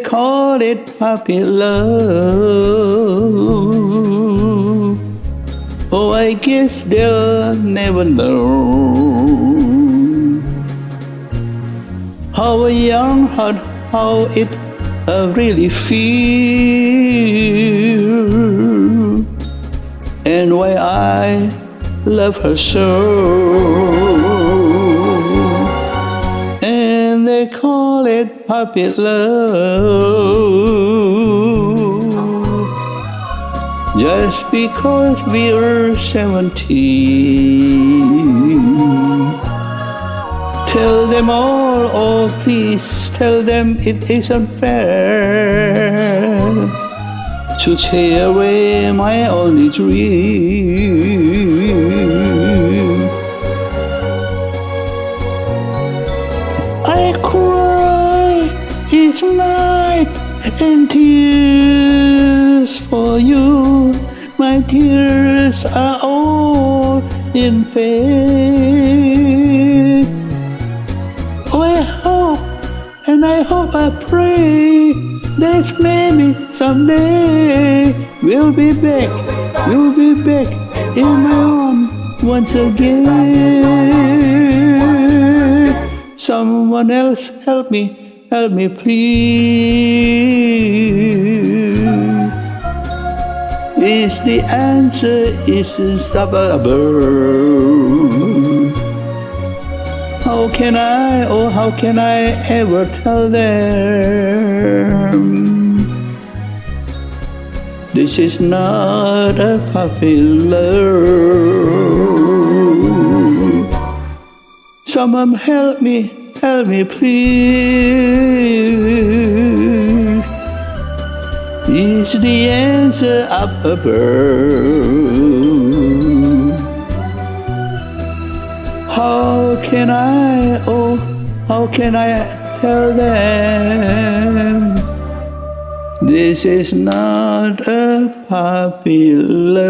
call it puppy love. Oh, I guess they'll never know how a young heart, how it really feels, and why I love her so. And they call it puppy love, just because we're 17. Tell them all, oh please, tell them it isn't fair to tear away my only dream. I cry each night and tears for you. My tears are all in vain. Oh, I hope, and I hope, I pray that maybe someday we'll be back in my arms once again. Someone else help me please. Is the answer is stubborn? How can I ever tell them this is not a puppy love? Someone help me please. Is the answer up above? How can I tell them this is not a puppy love?